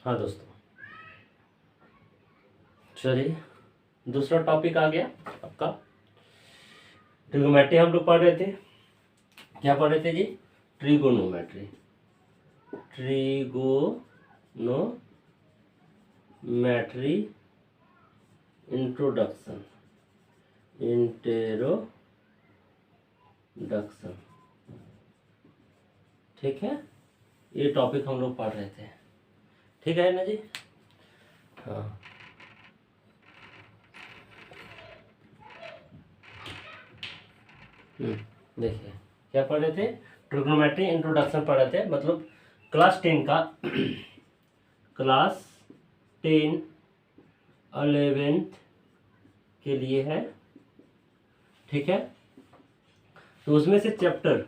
हाँ दोस्तों, चलिए दूसरा टॉपिक आ गया आपका। ट्रिगोनोमेट्री हम लोग पढ़ रहे थे। क्या पढ़ रहे थे जी? ट्रिगोनोमेट्री। Trigonometry introduction. ठीक है, ये टॉपिक हम लोग पढ़ रहे थे। ठीक है ना जी? हाँ, देखिए क्या पढ़ रहे थे? ट्रिग्नोमेट्री इंट्रोडक्शन पढ़ रहे थे, मतलब क्लास 10 का क्लास 10 11th के लिए है। ठीक है, तो उसमें से चैप्टर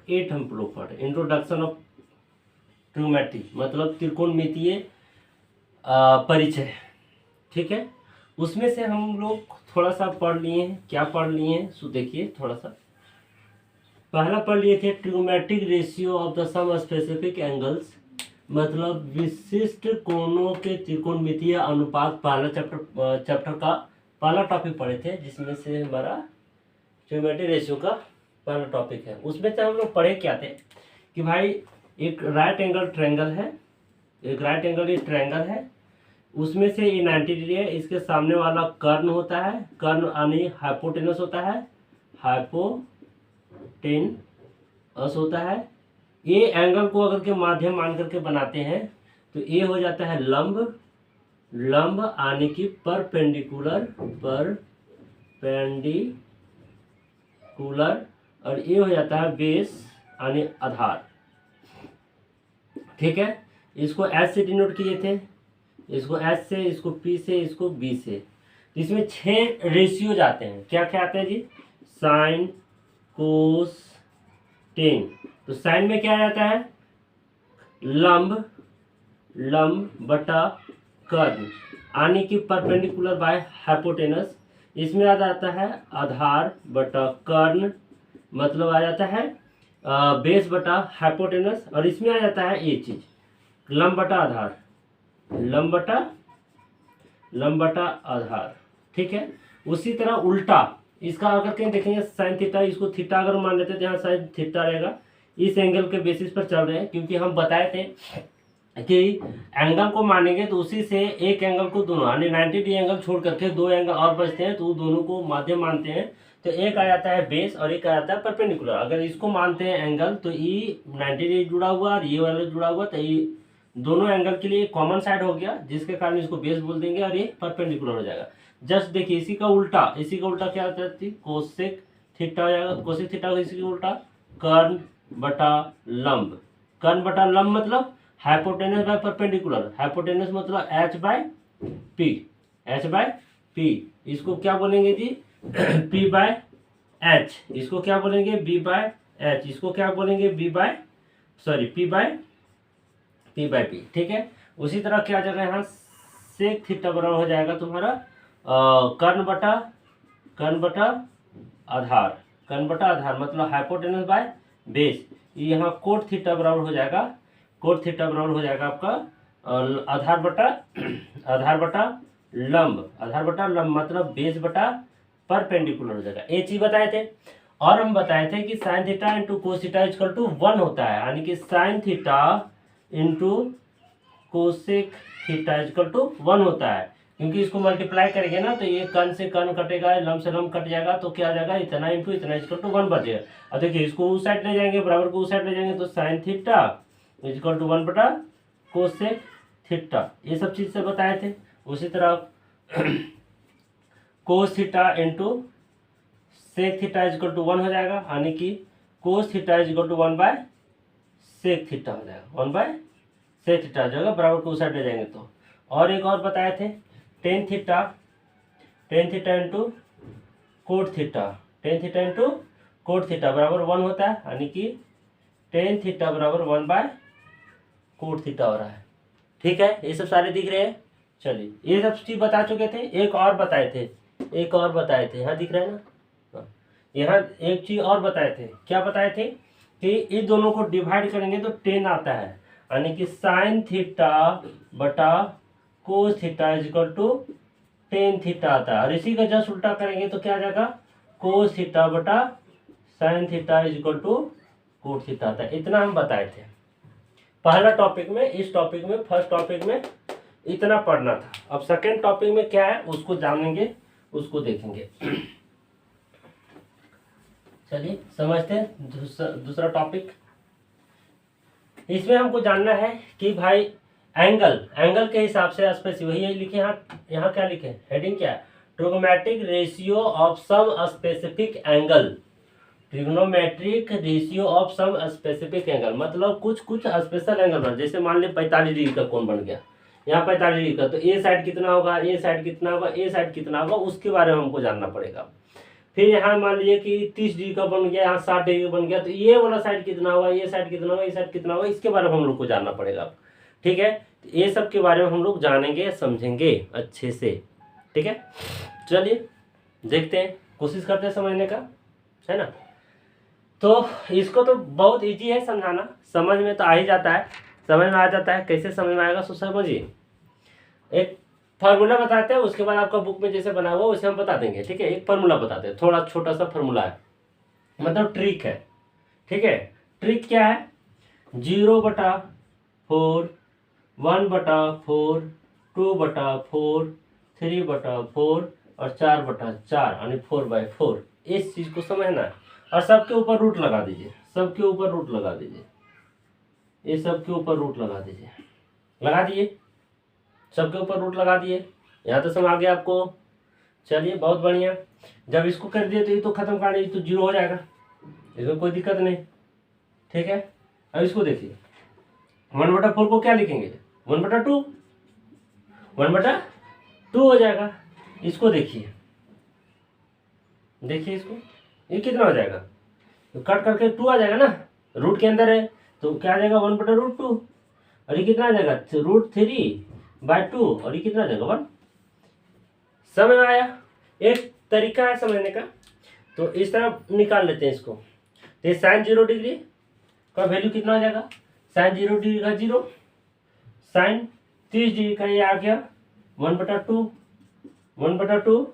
8 हम लोग पढ़े, इंट्रोडक्शन ऑफ ट्रिग्नोमेट्री, मतलब त्रिकोणमितीय परिचय। ठीक है, उसमें से हम लोग थोड़ा सा पढ़ लिए हैं। क्या पढ़ लिए हैं सो देखिए थोड़ा सा। पहला पढ़ लिए थे trigonometric ratio of the some specific angles, मतलब विशिष्ट कोणों के त्रिकोणमितीय अनुपात। पहला चैप्टर का पहला टॉपिक पढ़े थे, जिसमें से हमारा ट्रिगोनोमेट्रिक रेशियो का पहला टॉपिक है। उसमें से हम लोग पढ़े क्या थे कि भाई एक राइट एंगल ट्रायंगल है, एक राइट एंगल ये ट्रायंगल है, उसमें से ये 90 डिग्री है। इसके सामने वाला कर्ण होता है, कर्ण यानी हाइपोटेनस होता है, हाइपोटेनस होता है। ये एंगल को अगर के माध्यम मान करके बनाते हैं तो ये हो जाता है लंब, लंब आने की परपेंडिकुलर, और ये हो जाता है बेस यानी आधार। ठीक है, इसको एच से डिनोट किए थे, इसको एच से, इसको पी से, इसको बी से। इसमें 6 रेशियो जाते हैं। क्या क्या आते हैं जी? साइन, कोस, टेन। तो साइन में क्या आ जाता है? लंब, लंब बटा कर्ण आने की परपेंडिकुलर बाय हाइपोटेनस। इसमें आ जाता है आधार बटा कर्ण, मतलब आ जाता है बेस बटा हाइपोटेनस। और इसमें आ जाता है ये चीज लंब बटा आधार, लंब बटा आधार। ठीक है, उसी तरह उल्टा इसका अगर कहीं देखेंगे साइन थीटा, इसको थीटा अगर मान लेते हैं, यहाँ साइन थीटा रहेगा। इस एंगल के बेसिस पर चल रहे हैं, क्योंकि हम बताए थे कि एंगल को मानेंगे तो उसी से एक एंगल को दोनों यानी 90 डिग्री एंगल छोड़ करके 2 एंगल और बचते हैं, तो दोनों को माध्यम मानते हैं। तो एक आ जाता है बेस और एक आ जाता है परपेंडिकुलर। अगर इसको मानते हैं एंगल तो ई 90 डिग्री जुड़ा हुआ और ये वाला जुड़ा हुआ, तो ये दोनों एंगल के लिए कॉमन साइड हो गया, जिसके कारण इसको बेस बोल देंगे और ये परपेंडिकुलर हो जाएगा। जस्ट देखिए इसी का उल्टा क्या होता है? कोसेक थीटा हो जाएगा। कोसेक थीटा को इसी का उल्टा कर्ण बटा लंब। कर्ण बटा लंब मतलब हाइपोटेनस बाय परपेंडिकुलर। हाइपोटेनस मतलब एच बाय पी। इसको क्या बोलेंगे जी? P bye H. इसको क्या बोलेंगे? B by H. इसको क्या बोलेंगे? P by P. ठीक है, उसी तरह क्या जगह यहाँ सेक थीटा बराबर हो जाएगा तुम्हारा कर्ण बटा आधार। मतलब हाइपोटेनस बाय बेस। यहाँ कोट थीटा बराबर हो जाएगा, आपका आधार बटा लंब, मतलब बेस बटा परपेंडिकुलर हो जाएगा। ये चीज बताए थे। और हम बताए थे कि sine theta into cos theta equal to 1 होता है, यानी कि sine theta into cosec theta equal to 1 होता है। क्योंकि इसको मल्टीप्लाई करेंगे ना तो ये कर्ण से कर्ण कटेगा, लंब से लंब कट जाएगा, तो क्या आ जाएगा? इतना इंटू इतना इक्वल टू 1 बचेगा। अब देखिए इसको उस साइड ले जाएंगे, बराबर को उस साइड ले जाएंगे, तो साइन थीटा इक्वल टू 1 बटा कोसेक थीटा। ये सब चीज से बताए थे। उसी तरह cos theta into sec theta equal to 1 हो जाएगा, यानी कि cos theta equal to 1 by sec theta हो जाएगा, 1 बाय सेक थीटा हो जाएगा, बराबर को उस साइड ले जाएंगे तो। और एक और बताए थे tan theta into cot theta, बराबर 1 होता है, यानी कि टेन थीटा बराबर 1 बाय कोट थीटा हो रहा है। ठीक है, ये सब सारे दिख रहे हैं। चलिए ये सब चीज बता चुके थे। एक और बताए थे, यहाँ दिख रहा है ना, यहाँ एक चीज और बताए थे। क्या बताए थे? कि इन दोनों को डिवाइड करेंगे तो 10 आता है, यानी कि साइन थीटा बटा cos theta is equal to tan theta आता है। और इसी का जस्ट उल्टा करेंगे तो क्या आ जाएगा, कोस थीटा बटा sine theta is equal to cot theta आता है। इतना हम बताए थे पहला टॉपिक में। इस टॉपिक में फर्स्ट टॉपिक में इतना पढ़ना था। अब सेकेंड टॉपिक में क्या है उसको जानेंगे, उसको देखेंगे। चलिए समझते हैं दूसरा टॉपिक। इसमें हमको जानना है कि भाई एंगल के हिसाब से स्पेसिफिक, वही लिखे यहाँ क्या लिखे, हेडिंग क्या है, trigonometric ratio of some specific angle. Trigonometric ratio of some specific angle मतलब कुछ स्पेशल एंगल बन, जैसे मान ली 45 डिग्री का कोण बन गया, यहाँ 45 डिग्री का, तो ए साइड कितना होगा, ए साइड कितना होगा, ए साइड कितना होगा, उसके बारे में हमको जानना पड़ेगा। फिर यहाँ मान लीजिए कि 30 डिग्री का बन गया, यहाँ 60 डिग्री बन गया, तो ये वाला साइड कितना होगा, ये साइड कितना होगा, ये साइड कितना होगा, इसके बारे में हम लोग को जानना पड़ेगा। ठीक है, तो ये सब के बारे में हम लोग जानेंगे समझेंगे अच्छे से। ठीक है, चलिए देखते हैं, कोशिश करते हैं समझने का, है ना। तो इसको तो बहुत इजी है समझाना, समझ में तो आ ही जाता है, समझ में आ जाता है। कैसे समझ में आएगा सो समझिए, एक फार्मूला बताते हैं, उसके बाद आपका बुक में जैसे बना हुआ उसे हम बता देंगे। ठीक है, एक फार्मूला बताते हैं, थोड़ा छोटा सा फार्मूला है, मतलब ट्रिक है। ठीक है, ट्रिक क्या है, 0/4, 1/4, 2/4, 3/4 और 4/4 यानी 4/4। इस चीज को समझना है और सबके ऊपर रूट लगा दीजिए, सबके ऊपर रूट लगा दीजिए, ये सबके ऊपर रूट लगा दीजिए, लगा दिए, सबके ऊपर रूट लगा दिए। यहाँ तो समझ आ गया आपको। चलिए बहुत बढ़िया, जब इसको कर दिए तो ये तो खत्म कर दीजिए, तो 0 हो जाएगा, इसमें कोई दिक्कत नहीं। ठीक है, अब इसको देखिए, 1/4 को क्या लिखेंगे, 1/2, 1/2 हो जाएगा। इसको देखिए, देखिए इसको, ये कितना हो जाएगा, तो कट करके 2 आ जाएगा ना, रूट के अंदर है तो क्या आ जाएगा, 1/√2। और ये कितना आ जाएगा, √3/2, और ये कितना आ जाएगा, 1। समझ में आया, एक तरीका है समझने का। तो इस तरह निकाल लेते हैं इसको। तो साइन 0 डिग्री का वैल्यू कितना आ जाएगा, साइन 0 डिग्री का 0, साइन 30 डिग्री का ये आ गया 1/2, 1/2,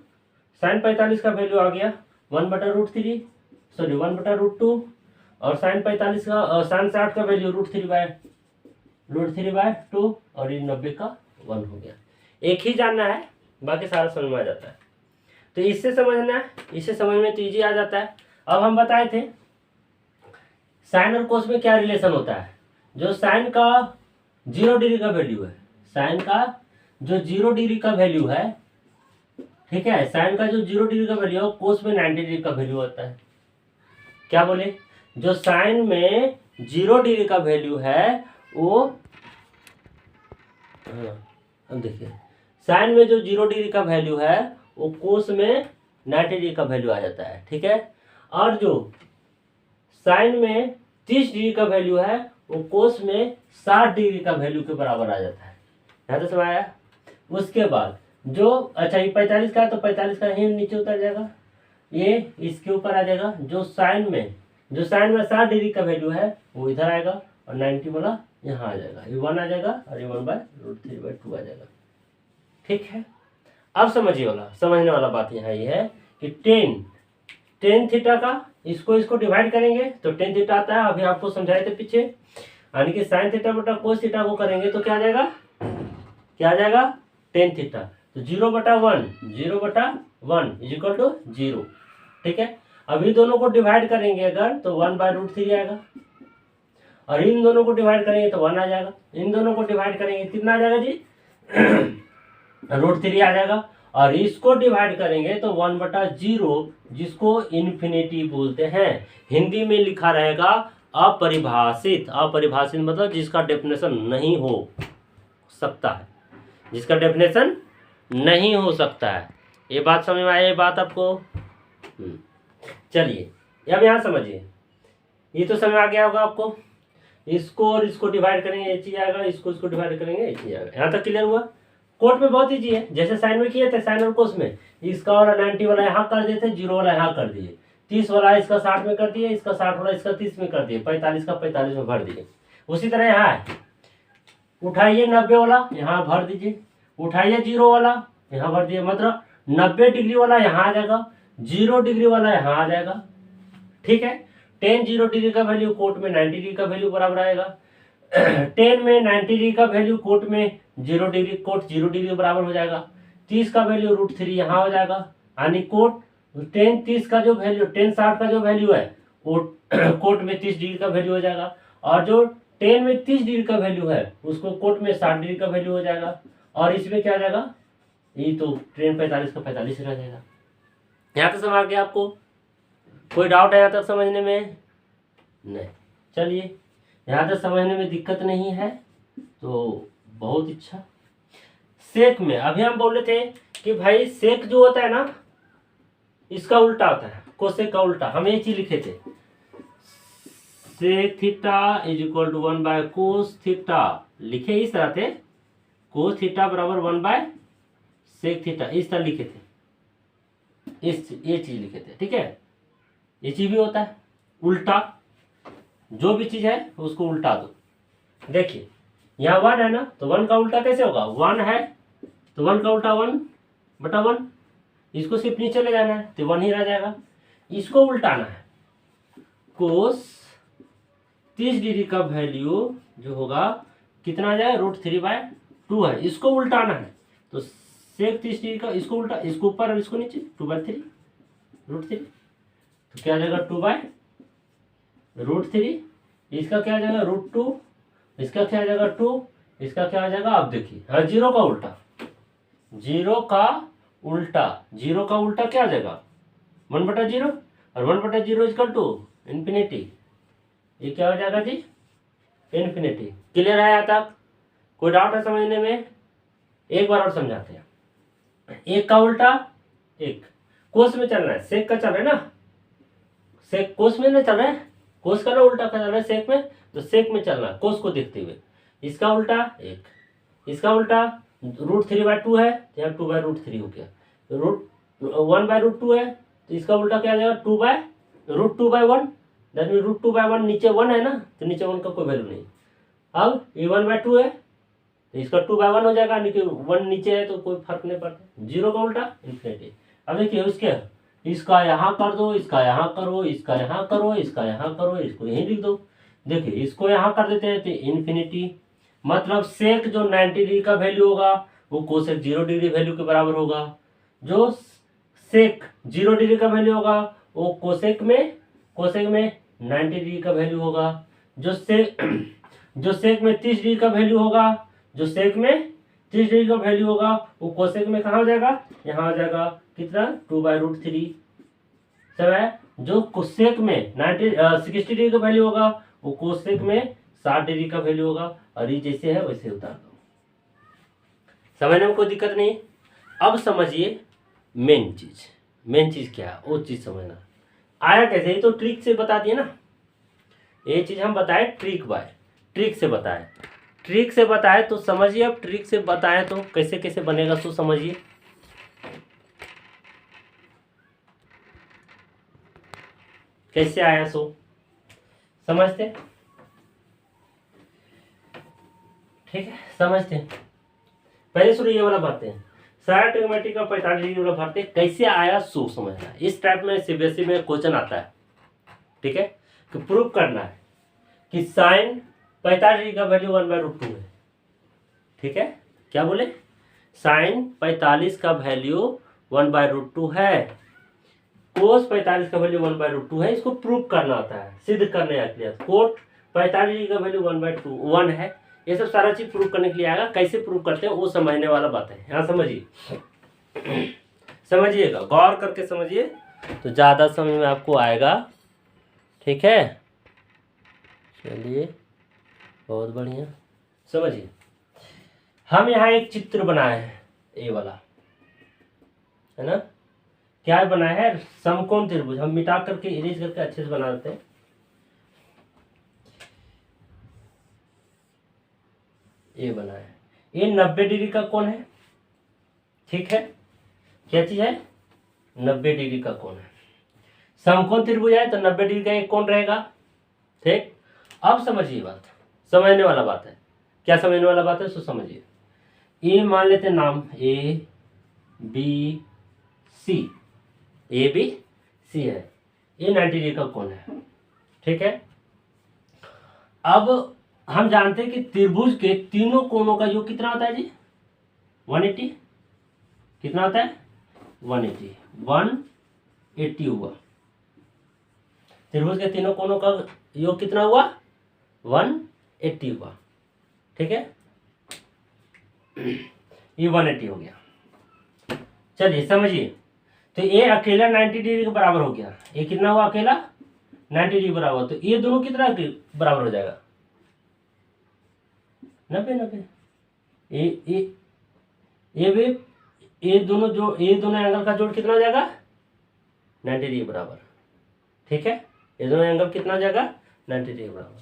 साइन 45 का वैल्यू आ गया 1/√3, सॉरी 1/√2, और साइन 45 का साइन 60 का वैल्यू √3/2, और ये 90 का 1 हो गया। एक ही जानना है, बाकी सारा समझ में आ जाता है। तो इससे समझना है, इससे समझ में तो ईजी आ जाता है। अब हम बताए थे साइन और कोस में क्या रिलेशन होता है। जो साइन का 0 डिग्री का वैल्यू है, साइन का जो 0 डिग्री का वैल्यू है, ठीक है, साइन का जो 0 डिग्री का वैल्यू है, कोस में 90 डिग्री का वैल्यू होता है। क्या बोले, जो साइन में 0 डिग्री का वैल्यू है वो, अब देखिए, साइन में जो 0 डिग्री का वैल्यू है वो कोस में 90 डिग्री का वैल्यू आ जाता है। ठीक है, और जो साइन में 30 डिग्री का वैल्यू है वो कोस में 60 डिग्री का वैल्यू के बराबर आ जाता है। यहाँ तो समझ आया। उसके बाद जो, अच्छा ये 45 का है तो 45 का ही नीचे उतर जाएगा, ये इसके ऊपर आ जाएगा। जो साइन में 60 डिग्री का वैल्यू है वो इधर आएगा, और 90 वाला यहाँ आ जाएगा, ये 1 आ जाएगा, और ये 1/√3/2 आ जाएगा। ठीक है, अब समझिए वाला, समझने वाला बात यहाँ ये है कि टेन थीटा का इसको डिवाइड करेंगे तो टेन थीटा आता है। अभी आपको समझाए थे पीछे, यानी कि साइन थीटा बटा कोस थीटा को करेंगे तो क्या आ जाएगा, क्या आ जाएगा, टेन थीटा। तो 0/1 इज इक्वल टू 0। ठीक है, अभी दोनों को डिवाइड करेंगे अगर तो 1/√3 आएगा, और इन दोनों को डिवाइड करेंगे तो 1 आ जाएगा। इन दोनों को डिवाइड करेंगे कितना आ जाएगा जी, √3 आ जाएगा। और इसको डिवाइड करेंगे तो 1/0, जिसको इन्फिनिटी बोलते हैं, हिंदी में लिखा रहेगा अपरिभाषित। अपरिभाषित मतलब जिसका डेफिनेशन नहीं हो सकता है, जिसका डेफिनेशन नहीं हो सकता है। ये बात समझ में आया, ये बात आपको। चलिए अब यहाँ समझिए, ये तो समझ आ गया होगा आपको। इसको और इसको डिवाइड करेंगे ये चीज आएगा, इसको डिवाइड करेंगे ये चीज आएगा। यहाँ तक क्लियर हुआ। कोट में बहुत ईजी है, जैसे साइन में किए थे, साइन और कोस में इसका वाला 90 वाला यहाँ कर दिए थे, 0 वाला यहाँ कर दिए, 30 वाला इसका 60 में कर दिए, इसका 60 वाला इसका 30 में कर दिए, 45 का 45 में भर दिए। उसी तरह यहाँ है, उठाइए 90 वाला यहाँ भर दीजिए, उठाइए 0 वाला यहाँ भर दिए, मतलब 90 डिग्री वाला यहाँ आ जाएगा, 0 डिग्री वाला यहाँ आ जाएगा। ठीक है, 10 0 डिग्री का वैल्यू कोट में 90 डिग्री का वैल्यू बराबर आएगा। 10 में 90 डिग्री का वैल्यू कोट में 0 डिग्री, कोट 0 डिग्री बराबर हो जाएगा। 30 का वैल्यू √3 यहाँ हो जाएगा, यानी कोट 10 30 का जो वैल्यू 10 60 का जो वैल्यू है वो कोट में 30 डिग्री का वैल्यू हो जाएगा, और जो 10 में 30 डिग्री का वैल्यू है उसको कोट में 60 डिग्री का वैल्यू हो जाएगा। और इसमें क्या आ जाएगा, ये तो 10 45 का 45 रह जाएगा। यहाँ तक समझ गया आपको? कोई डाउट है यहाँ तक समझने में? नहीं, चलिए यहाँ तक समझने में दिक्कत नहीं है तो बहुत अच्छा। सेक में अभी हम बोले थे कि भाई सेक जो होता है ना इसका उल्टा होता है, कोसेक का उल्टा। हम ये चीज लिखे थे, sec theta is equal to 1 cos theta, लिखे इस तरह थे, कोस थीटा बराबर 1 सेक थीटा, इस तरह लिखे थे, ये चीज लिखे थे। ठीक है, ये चीज भी होता है उल्टा, जो भी चीज है उसको उल्टा दो। देखिए यहाँ 1 है ना, तो 1 का उल्टा कैसे होगा, 1 है तो 1 का उल्टा 1/1, इसको सिर्फ नीचे ले जाना है तो 1 ही रह जाएगा। इसको उल्टाना है, कोस 30 डिग्री का वैल्यू जो होगा कितना आ जाएगा, √3/2 है, इसको उल्टाना है। तो सेक 30 डिग्री का इसको उल्टा, इसको ऊपर और इसको नीचे, 2/3 √3, तो क्या आ जाएगा 2/√3, इसका क्या आ जाएगा √2, इसका क्या आ जाएगा 2, इसका क्या आ जाएगा, आप देखिए हाँ 0 का उल्टा, 0 का उल्टा, 0 का उल्टा क्या आ जाएगा 1/0, और 1/0 इक्वल टू इन्फिनिटी, ये क्या हो जाएगा जी, इन्फिनिटी। क्लियर है यहाँ तक? कोई डाउट है समझने में? एक बार और समझाते हैं। एक का उल्टा, एक कोस में चल रहा है, सेक का चल रहा है ना, सेक कोस में नहीं चल रहा है, कोस का ना उल्टा का चल रहा है सेक में, तो सेक में चल रहा है कोस को देखते हुए। इसका उल्टा एक, इसका उल्टा √3/2 है, यहाँ 2/√3 हो गया, 1/√2 है, तो इसका उल्टा क्या आ जाएगा 2/√2/1, दैट मीन √2/1, नीचे 1 है ना तो नीचे 1 का कोई वैल्यू नहीं। अब ये 1/2 है तो इसका 2/1 हो जाएगा, 1 नीचे है तो कोई फर्क नहीं पड़ता। 0 का उल्टा इन्फिनिटी। अब देखिए उसके इसका यहाँ कर दो, इसका यहाँ करो, इसका यहाँ करो, इसका यहाँ करो, इसको यहीं लिख दो। देखिए इसको यहाँ कर देते हैं तो इन्फिनिटी, मतलब सेक जो 90 डिग्री का वैल्यू होगा वो कोसेक 0 डिग्री वैल्यू के बराबर होगा। जो सेक 0 डिग्री का वैल्यू होगा वो कोसेक में 90 डिग्री का वैल्यू होगा। जो सेक में 30 डिग्री का वैल्यू होगा, जो सेक में 30 डिग्री का वैल्यू होगा वो कोसेक में कहाँ हो जाएगा, यहाँ आ जाएगा कितना 2/√3। सब है। जो कोसेक में 60 डिग्री का वैल्यू होगा वो कोसेक में 60 डिग्री का वैल्यू होगा, और ये जैसे है वैसे उतार दो। समझने में कोई दिक्कत नहीं। अब समझिए मेन चीज क्या है, वो चीज समझना आया कैसे, ये तो ट्रिक से बता दिए ना, ये चीज हम बताए ट्रिक से बताए तो समझिए। अब ट्रिक से बताए तो कैसे कैसे बनेगा सो समझिए। कैसे आया सो समझते, ठीक है समझते हैं। पहले शुरू ये वाला भरते हैं, सारा ट्रिग्नोमेट्री का 45 डिग्री वाला भरते हैं, कैसे आया सो समझना है। इस टाइप में सीबीएसई में क्वेश्चन आता है, ठीक है, कि प्रूव करना है कि साइन 45 डिग्री का वैल्यू 1/√2 है। ठीक है, क्या बोले, साइन 45 का वैल्यू 1/√2 है, कोस 45 का वैल्यू 1/√2 है। इसको प्रूव करना होता है, सिद्ध करने के लिए। कोट 45 डिग्री का वैल्यू 1/1 है। ये सब सारा चीज प्रूव करने के लिए आएगा। कैसे प्रूव करते हैं वो समझने वाला बात है। यहाँ समझिएगा, गौर करके समझिए तो ज़्यादा समझ में आपको आएगा। ठीक है, चलिए बहुत बढ़िया। समझिए, हम यहाँ एक चित्र बनाए हैं, ये वाला है ना, क्या बनाया है, समकोण त्रिभुज। हम मिटा करके इरेज करके अच्छे से बना देते हैं। ये बना है, ये 90 डिग्री का कोण है। ठीक है, क्या चीज है, 90 डिग्री का कोण है। समकोण त्रिभुज है तो 90 डिग्री का एक कोण रहेगा। ठीक, अब समझिए बात, समझने वाला बात है। क्या समझने वाला बात है सो समझिए। ए मान लेते हैं नाम A B C, A B C है, ये 90 डिग्री का कोण है, ठीक है। अब हम जानते हैं कि त्रिभुज के तीनों कोणों का योग कितना होता है जी? 180। कितना होता है? 180 हुआ। त्रिभुज के तीनों कोणों का योग कितना हुआ? 180 हुआ, ठीक है। ये 180 हो गया। चलिए समझिए, तो ये अकेला 90 डिग्री के बराबर हो गया। ये कितना हुआ? अकेला 90 डिग्री बराबर। तो ये दोनों कितना के बराबर हो जाएगा? 90। ये भी ये दोनों एंगल का जोड़ कितना हो जाएगा? 90 डिग्री बराबर, ठीक है। ये दोनों एंगल कितना हो जाएगा? 90 डिग्री बराबर।